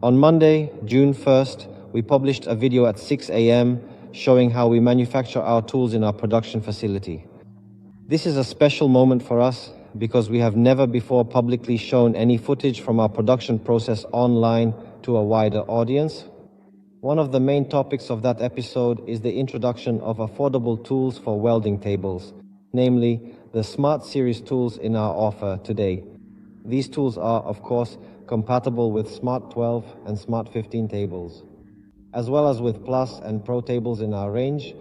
On Monday, June 1st, we published a video at 6 a.m. showing how we manufacture our tools in our production facility. This is a special moment for us because we have never before publicly shown any footage from our production process online to a wider audience. One of the main topics of that episode is the introduction of affordable tools for welding tables, namely the Smart Series tools in our offer today. These tools are, of course, compatible with Smart 12 and Smart 15 tables, as well as with Plus and Pro tables in our range.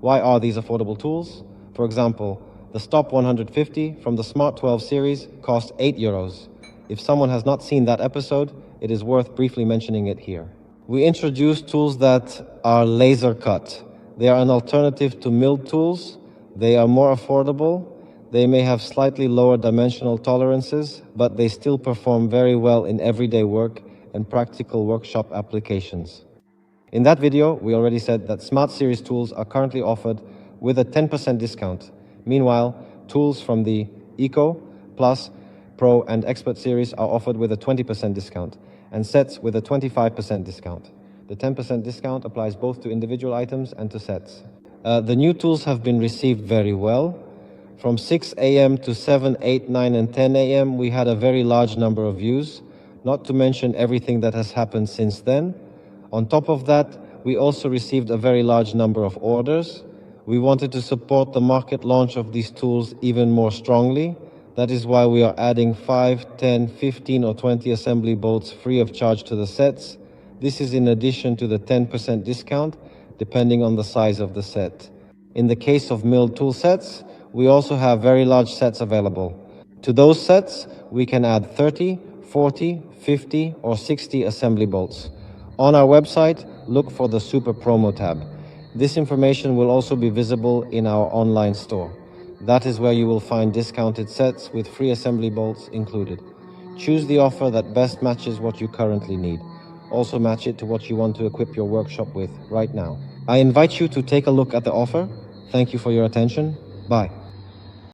Why are these affordable tools? For example, the Stop 150 from the Smart 12 series costs €8. If someone has not seen that episode, it is worth briefly mentioning it here. We introduced tools that are laser cut. They are an alternative to milled tools. They are more affordable. They may have slightly lower dimensional tolerances, but they still perform very well in everyday work and practical workshop applications. In that video, we already said that Smart Series tools are currently offered with a 10% discount. Meanwhile, tools from the Eco, Plus, Pro and Expert series are offered with a 20% discount, and sets with a 25% discount. The 10% discount applies both to individual items and to sets. The new tools have been received very well. From 6 a.m. to 7, 8, 9 and 10 a.m. we had a very large number of views, not to mention everything that has happened since then. On top of that, we also received a very large number of orders. We wanted to support the market launch of these tools even more strongly. That is why we are adding 5, 10, 15 or 20 assembly bolts free of charge to the sets. This is in addition to the 10% discount, depending on the size of the set. In the case of milled tool sets, we also have very large sets available. To those sets, we can add 30, 40, 50 or 60 assembly bolts. On our website, look for the Super Promo tab. This information will also be visible in our online store. That is where you will find discounted sets with free assembly bolts included. Choose the offer that best matches what you currently need. Also match it to what you want to equip your workshop with right now. I invite you to take a look at the offer. Thank you for your attention. Bye.